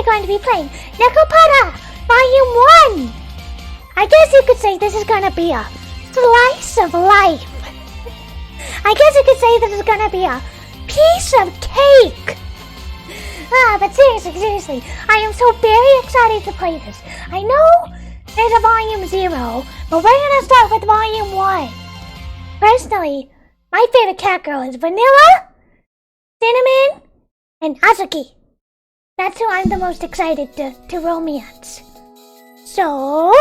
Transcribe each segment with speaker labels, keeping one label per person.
Speaker 1: we're going to be playing NEKOPARA Volume 1! I guess you could say this is gonna be a slice of life. I guess you could say this is gonna be a piece of cake. But seriously, I am so very excited to play this. I know there's a Volume 0, but we're gonna start with Volume 1. Personally, my favorite cat girl is Vanilla, Cinnamon, and Azuki. That's who I'm the most excited to romance. So,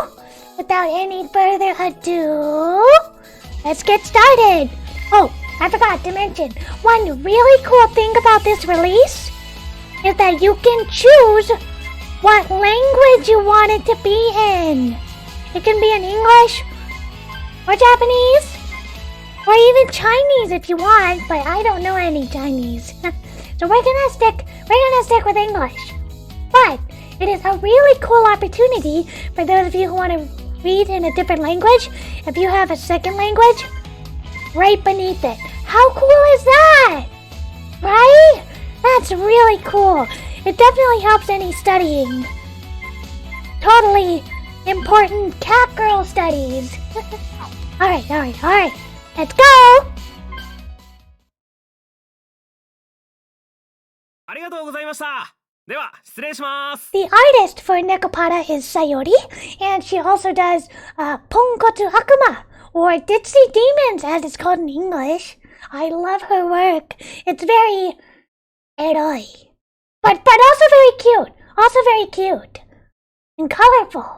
Speaker 1: without any further ado, let's get started. Oh, I forgot to mention, one really cool thing about this release is that you can choose what language you want it to be in. It can be in English, or Japanese, or even Chinese if you want, but I don't know any Chinese. So we're gonna stick with English. But it is a really cool opportunity for those of you who want to read in a different language. If you have a second language, right beneath it. How cool is that? Right? That's really cool. It definitely helps any studying. Totally important cat girl studies. Alright. Let's go!
Speaker 2: ありがとうございました。では、失礼します。
Speaker 1: The artist for NEKOPARA is Sayori, and she also does Ponkotsu Akuma, or Ditzy Demons as it's called in English. I love her work. It's very eroi, but also very cute, and colorful.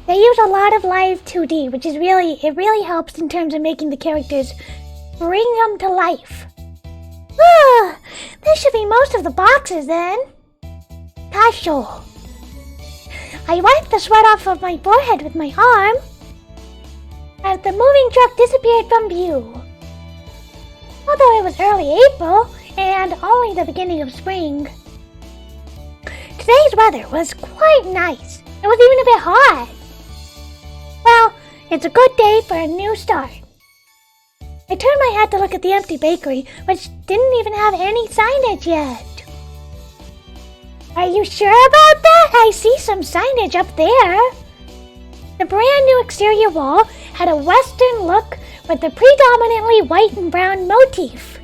Speaker 1: They use a lot of live 2D, which is really helps in terms of making the characters bring them to life. This should be most of the boxes then. Tasho. I wiped the sweat off of my forehead with my arm as the moving truck disappeared from view. Although it was early April and only the beginning of spring, today's weather was quite nice. It was even a bit hot. Well, it's a good day for a new start. I turned my head to look at the empty bakery, which didn't even have any signage yet. Are you sure about that? I see some signage up there. The brand new exterior wall had a western look with a predominantly white and brown motif.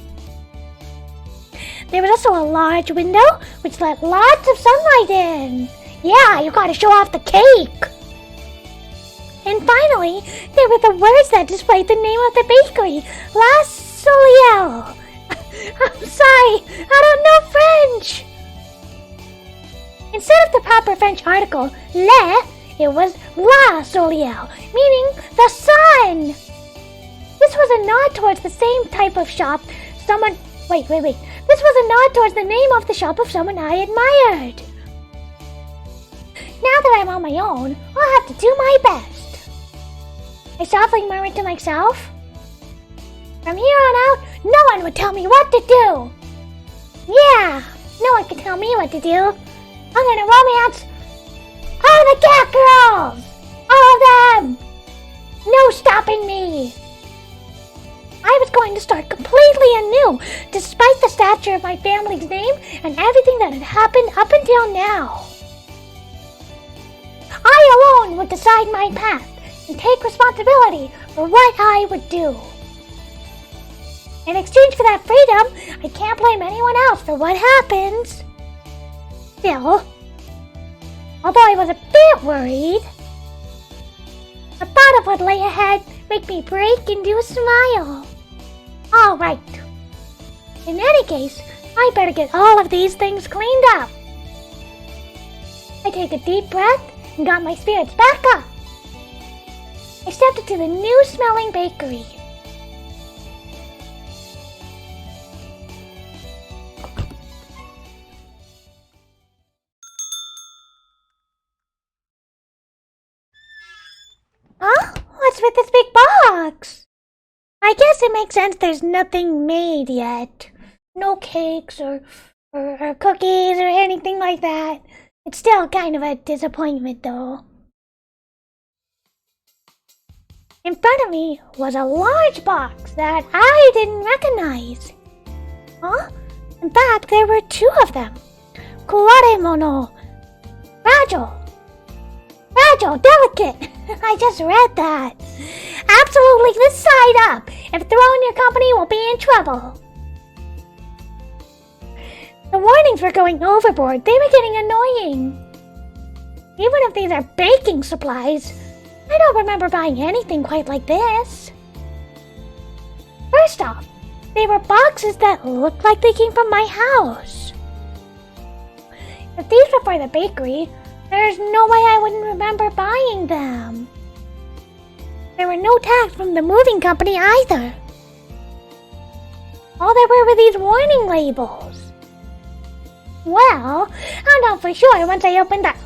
Speaker 1: There was also a large window which let lots of sunlight in. Yeah, you gotta show off the cake. And finally, there were the words that displayed the name of the bakery, La Soliel. I'm sorry, I don't know French. Instead of the proper French article, le, it was La Soliel, meaning the sun. This was a nod towards the same type of shop Wait. This was a nod towards the name of the shop of someone I admired. Now that I'm on my own, I'll have to do my best. I softly murmured to myself. From here on out, no one would tell me what to do. Yeah, no one can tell me what to do. I'm gonna romance all the cat girls! All of them! No stopping me! I was going to start completely anew, despite the stature of my family's name and everything that had happened up until now. I alone would decide my path and take responsibility for what I would do. In exchange for that freedom, I can't blame anyone else for what happens. Still, although I was a bit worried, the thought of what lay ahead made me break into a smile. Alright. In any case, I better get all of these things cleaned up. I take a deep breath and got my spirits back up. I stepped into the new-smelling bakery. Huh? What's with this big box? I guess it makes sense there's nothing made yet. No cakes or cookies or anything like that. It's still kind of a disappointment though. In front of me was a large box that I didn't recognize. Huh? In fact, there were 2 of them. Kuwaremono. Fragile. Fragile, delicate. I just read that. Absolutely this side up. If throwing your company will be in trouble. The warnings were going overboard. They were getting annoying. Even if these are baking supplies, I don't remember buying anything quite like this. First off, they were boxes that looked like they came from my house. If these were for the bakery, there's no way I wouldn't remember buying them. There were no tags from the moving company either. All there were these warning labels. Well, I'll know for sure once I open that.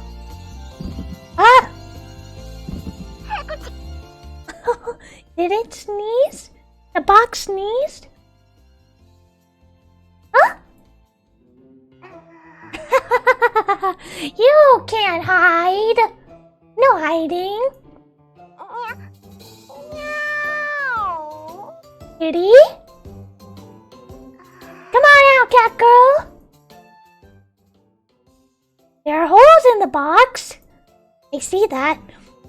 Speaker 1: Did it sneeze? The box sneezed? Huh? You can't hide. No hiding. Kitty? Come on out, cat girl. There are holes in the box. I see that.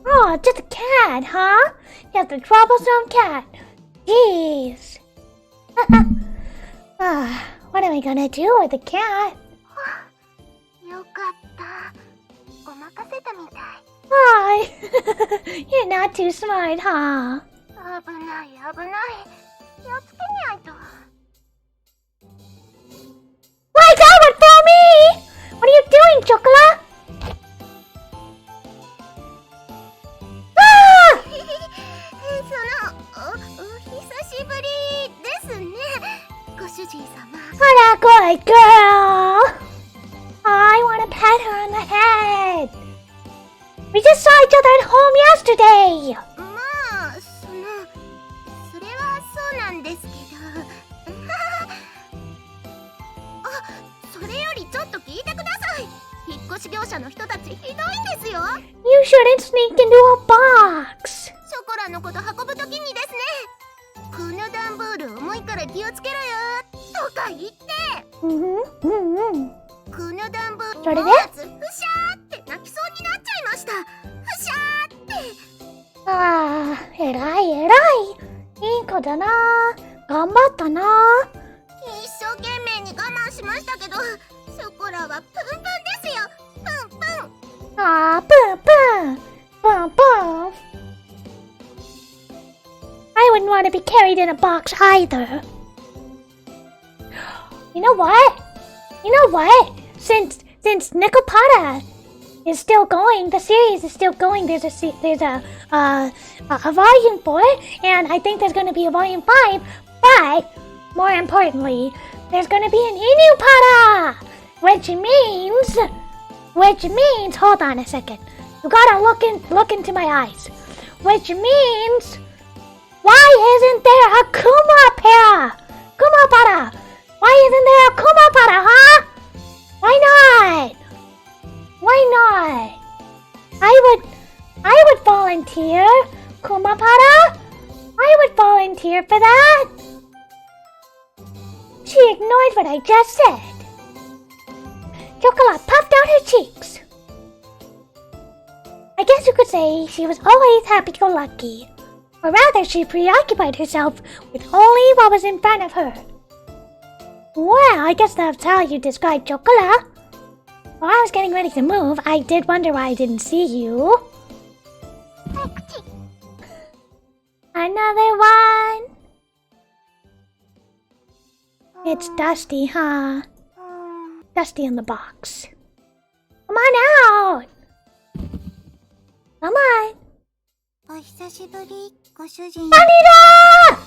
Speaker 1: Oh, just a cat, huh? Just a troublesome cat. Jeez. What am I gonna do with the cat? Hi. You're not too smart, huh? Why that one for me? What are you doing, Chocolate? What a good girl! I want to pet her on the head. We just saw each other at home yesterday. You shouldn't sneak into a box. Erai. いい子だな。頑張ったな。
Speaker 3: 一生懸命に我慢しましたけど、ショコラはプンプンですよ。プンプン。
Speaker 1: Pum. I wouldn't want to be carried in a box either. You know what? Since NEKOPARA is still going, the series is still going. There's a volume 4, and I think there's going to be a volume 5. But more importantly, there's going to be an inupara, which means, hold on a second. You gotta look into my eyes. Which means, why isn't there a Kumapara? Why isn't there a Kumapara, huh? Why not? I would volunteer. Kumapara? I would volunteer for that. She ignored what I just said. Chocolate puffed out her cheeks. I guess you could say she was always happy-go-lucky. Or rather, she preoccupied herself with only what was in front of her. Well, I guess that's how you describe Chocolate. While I was getting ready to move, I did wonder why I didn't see you. Another one. It's Dusty, huh? Dusty in the box. Come on out! Come on.
Speaker 3: お久しぶり、ご主人。
Speaker 1: Vanilla!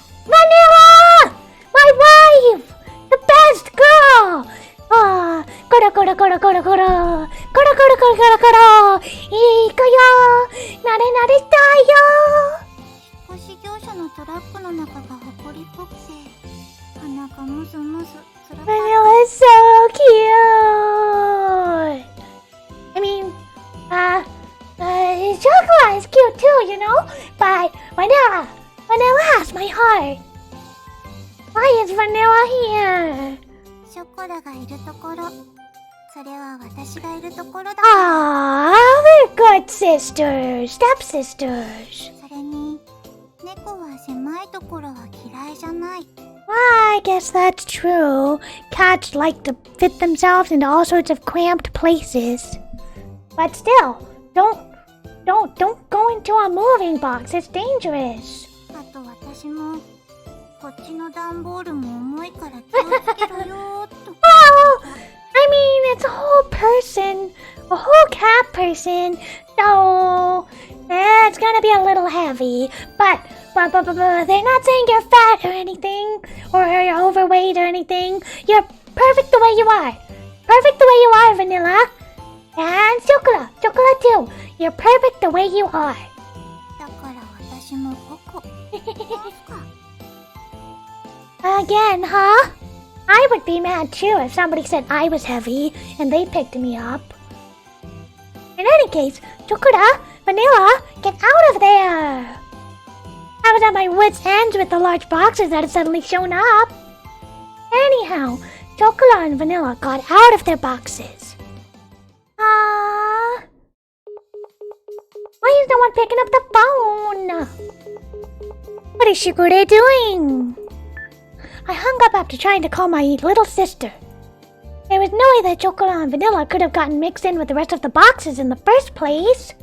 Speaker 1: My wife! The best girl! Koro. いい子よ！なれたよ！
Speaker 3: 引っ越し業者のトラックの中が埃っぽくて、鼻がムズムズ、つらかった。
Speaker 1: Vanilla is so cute! I mean, Chocolate is cute too, you know? But Vanilla has my heart. Why is Vanilla here?
Speaker 3: ショコラがいるところ、それは私がいるところだ。
Speaker 1: Aww, we're good sisters, stepsisters.
Speaker 3: それに、猫は狭いところは嫌いじゃない。
Speaker 1: Well, I guess that's true. Cats like to fit themselves into all sorts of cramped places. But still, don't go into a moving box. It's dangerous.
Speaker 3: あと私も、こっちの段ボールも重いから気をつけろよーと。
Speaker 1: Well, I mean, it's a whole person, a whole cat person. So, it's gonna be a little heavy. But they're not saying you're fat or anything, or you're overweight or anything. You're perfect the way you are. Perfect the way you are, Vanilla. And Chocolate too. You're perfect the way you are.
Speaker 3: だから私もここ。
Speaker 1: Again, huh? I would be mad too if somebody said I was heavy and they picked me up. In any case, Chocolate, Vanilla, get out of there! I was at my wits' ends with the large boxes that had suddenly shown up. Anyhow, Chocolate and Vanilla got out of their boxes. Why is no one picking up the phone? What is Shigure doing? I hung up after trying to call my little sister. There was no way that Chocolate and Vanilla could have gotten mixed in with the rest of the boxes in the first place.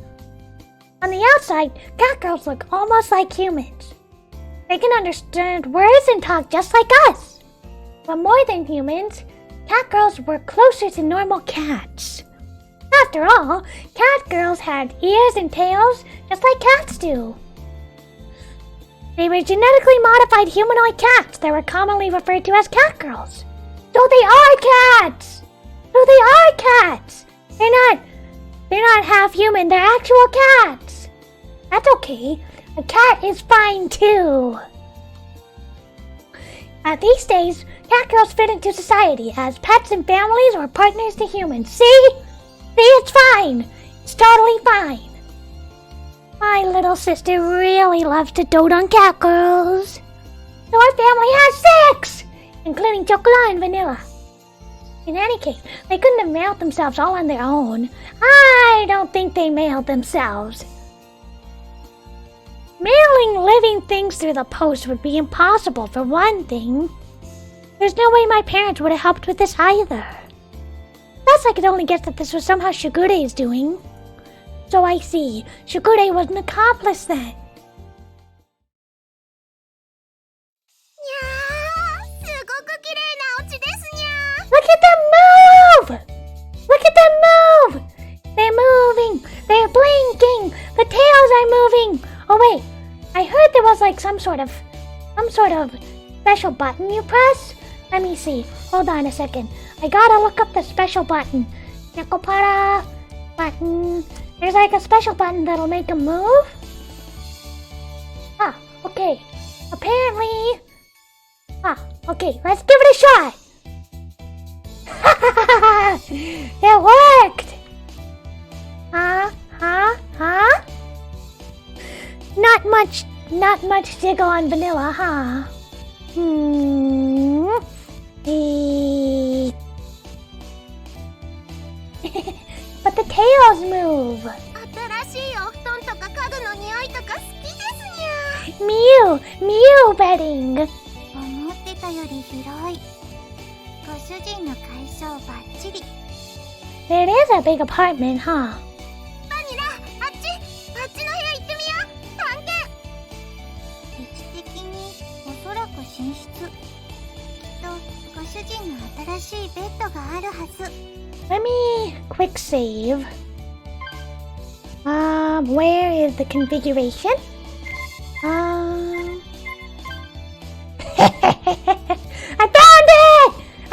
Speaker 1: On the outside, cat girls look almost like humans. They can understand words and talk just like us. But more than humans, cat girls were closer to normal cats. After all, cat girls had ears and tails just like cats do. They were genetically modified humanoid cats that were commonly referred to as cat girls. So they are cats! So they are cats! They're not half human, they're actual cats! That's okay. A cat is fine too. These days, cat girls fit into society as pets and families or partners to humans. See? It's fine. It's totally fine. My little sister really loves to dote on cat girls. So our family has 6, including Chocolate and Vanilla. In any case, they couldn't have mailed themselves all on their own. I don't think they mailed themselves. Mailing living things through the post would be impossible for one thing. There's no way my parents would have helped with this either. Thus, I could only guess that this was somehow Shigure's doing. So I see, Shigure was an accomplice then.
Speaker 3: すごく綺麗なオチですにゃ。
Speaker 1: Look at them move! Look at them move! They're moving! They're blinking! The tails are moving! Oh wait, I heard there was like some sort of special button you press. Let me see. Hold on a second. I gotta look up the special button. NEKOPARA button. There's like a special button that'll make them move. Okay. Apparently. Okay. Let's give it a shot. It worked. Not much jiggle on Vanilla, huh? But the tails move.
Speaker 3: 新しいお布団とか家具の匂いとか好きですにゃ。
Speaker 1: Mew bedding.
Speaker 3: 思ってたより広い。ご主人の解消バッチリ。
Speaker 1: It is a big apartment, huh?
Speaker 3: バニラ、あっちの部屋行ってみよう。探検。位置的におそらく寝室。きっとご主人の新しいベッドがあるはず。
Speaker 1: Let me quick save. Where is the configuration? I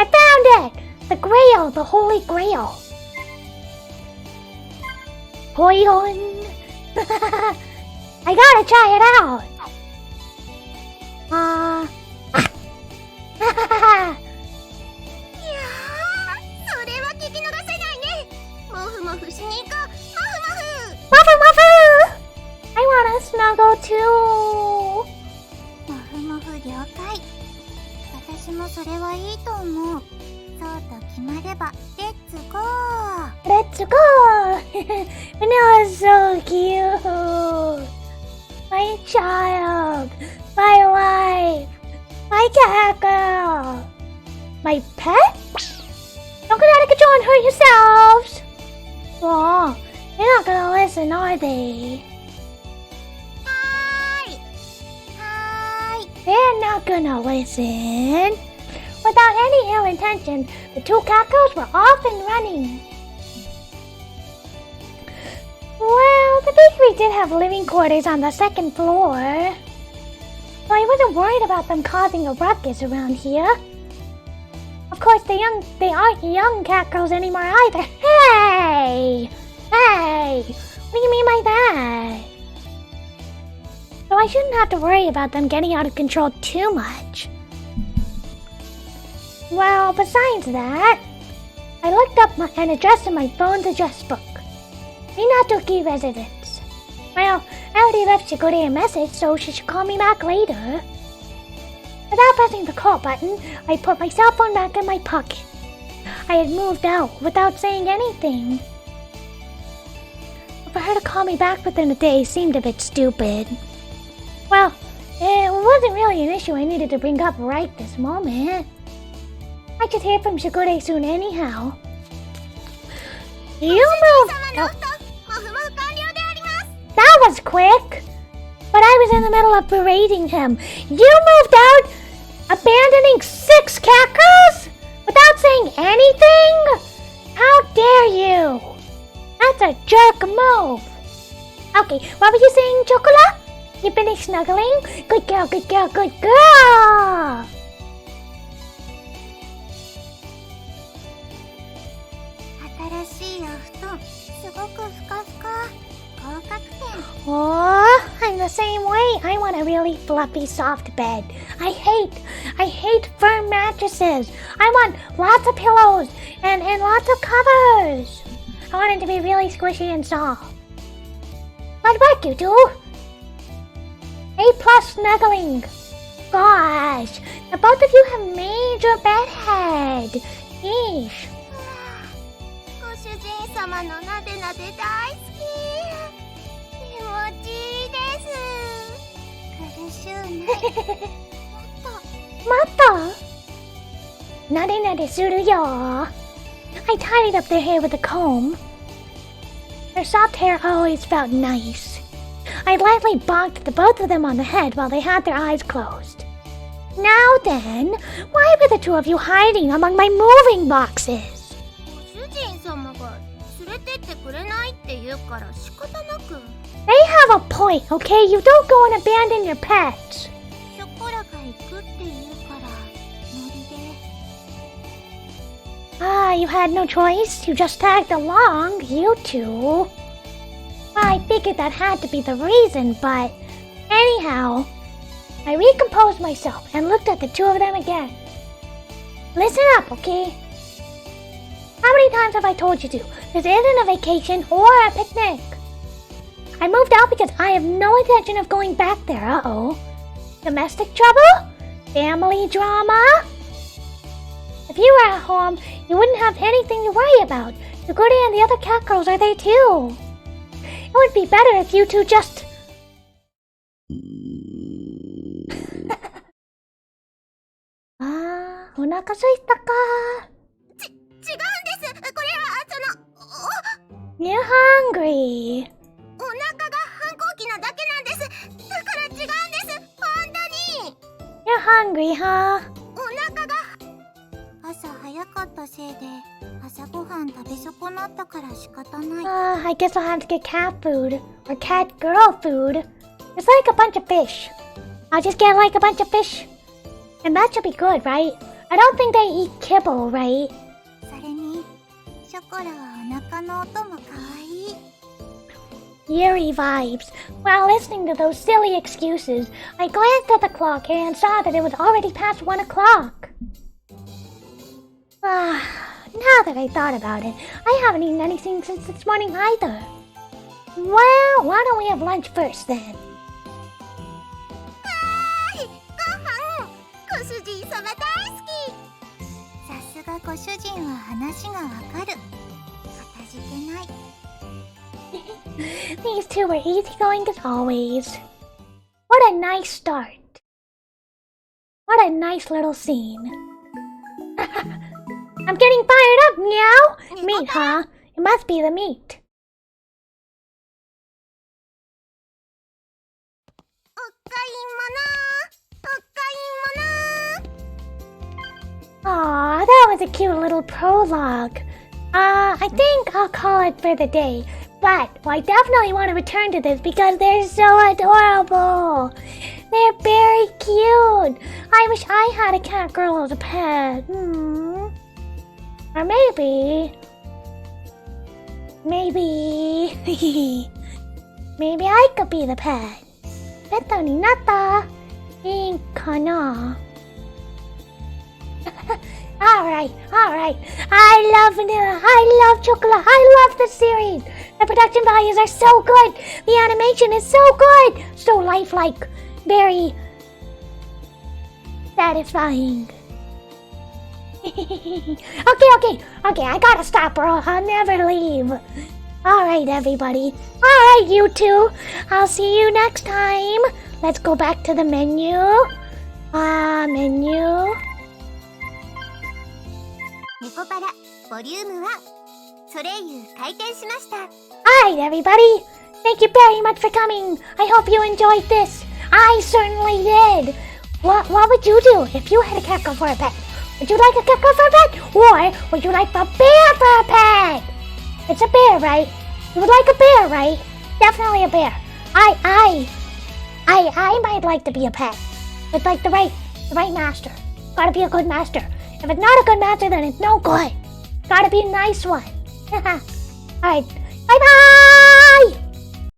Speaker 1: found it! The Grail, the Holy Grail. Poyon. I gotta try it out.
Speaker 3: それは聞き逃せないね。もふもふしに行こう。
Speaker 1: Muffin, muffin! I wanna snuggle too.
Speaker 3: もふもふ了解。私もそれはいいと思う。そうと決まればレッツゴー。
Speaker 1: Let's go! Vanilla's so cute! My child! My wife! My cat girl! My pet? Don't get out of control and hurt yourselves! Aw, they're not gonna listen, are they?
Speaker 3: はーい。
Speaker 1: They're not gonna listen. Without any ill intention, the two cacos were off and running. Well, the bakery did have living quarters on the second floor, so I wasn't worried about them causing a ruckus around here. Of course, they aren't young cacos anymore either. Hey! Hey! What do you mean by that? So I shouldn't have to worry about them getting out of control too much. Well, besides that, I looked up an address in my phone's address book. Minatoki residence. Well, I already left Shigure a message, so she should call me back later. Without pressing the call button, I put my cell phone back in my pocket. I had moved out without saying anything. For her to call me back within a day seemed a bit stupid. Well, it wasn't really an issue I needed to bring up right this moment. I should hear from Shigure soon anyhow. You moved... Oh, that was quick! But I was in the middle of berating him. You moved out, abandoning 6 cacos? Without saying anything? How dare you? That's a jerk move. Okay, what were you saying, Chocola? You finished snuggling? Good girl, good girl, good girl!
Speaker 3: 新しいお布団、すごくふかふか。合格点。
Speaker 1: Oh, I'm the same way. I want a really fluffy, soft bed. I hate firm mattresses. I want lots of pillows and lots of covers. I want it to be really squishy and soft. What work you do? A+ snuggling. Gosh, the both of you have major bedhead. Yeesh.
Speaker 3: ご主人様のなでなで大好き。気持ちいいです。苦しゅうない。
Speaker 1: Moto? Nade nade suru yo. I tidied up their hair with a comb. Their soft hair always felt nice. I lightly bonked the both of them on the head while they had their eyes closed. Now then, why were the two of you hiding among my moving boxes?
Speaker 3: ご主人様が連れてってくれないって言うから仕方なく。
Speaker 1: They have a point, okay? You don't go and abandon your pets.
Speaker 3: ショコラが行くって言うからノリで。
Speaker 1: Ah, you had no choice. You just tagged along, you two. I figured that had to be the reason, but anyhow, I recomposed myself and looked at the two of them again. Listen up, okay? How many times have I told you to? This isn't a vacation or a picnic. I moved out because I have no intention of going back there. Uh-oh. Domestic trouble? Family drama? If you were at home, you wouldn't have anything to worry about. Yogure and the other cat girls are there too. It would be better if you two just... Ah, お腹すいたか。
Speaker 3: 違うんです。これは
Speaker 1: You're hungry.
Speaker 3: お腹が反抗期なだけなんです。だから違うんです。本当に。
Speaker 1: You're hungry, huh?
Speaker 3: お腹が朝早かったせいで朝ごはん食べ損なったから仕方ない。
Speaker 1: I guess I'll have to get cat food. Or cat girl food. It's like a bunch of fish. I'll just get like a bunch of fish. And that should be good, right? I don't think they eat kibble, right?
Speaker 3: それにショコラはお腹の音も可愛い。
Speaker 1: Eerie vibes. While listening to those silly excuses, I glanced at the clock and saw that it was already past 1 o'clock. Ah, now that I thought about it, I haven't eaten anything since this morning either. Well, why don't we have lunch first then?
Speaker 3: はい、ご飯。ご主人様大好き。さすがなご主人は話がわかる。かたじけない。
Speaker 1: These two were easygoing as always. What a nice start. What a nice little scene. I'm getting fired up now! Meat, huh? It must be the meat.
Speaker 3: お買い物。
Speaker 1: Aw, that was a cute little prologue. I think I'll call it for the day. But I definitely want to return to this because they're so adorable. They're very cute. I wish I had a cat girl as a pet. Or maybe I could be the pet. ペットになったいいかなAlright. I love vanilla. I love chocolate. I love the series. The production values are so good. The animation is so good. So lifelike. Very satisfying. Okay. I gotta stop or I'll never leave. Alright, everybody. Alright, you two. I'll see you next time. Let's go back to the menu. Menu.
Speaker 3: ネコパラボリューム1ソレイユ開店しました。
Speaker 1: Alright, everybody. Thank you very much for coming. I hope you enjoyed this. I certainly did. What would you do if you had a cat girl for a pet? Would you like a cat girl for a pet? Or would you like a bear for a pet? It's a bear, right? You would like a bear, right? Definitely a bear. I might like to be a pet. With like the right master. Gotta be a good master. If it's not a good master, then it's no good. Gotta be a nice one. Alright. Bye-bye!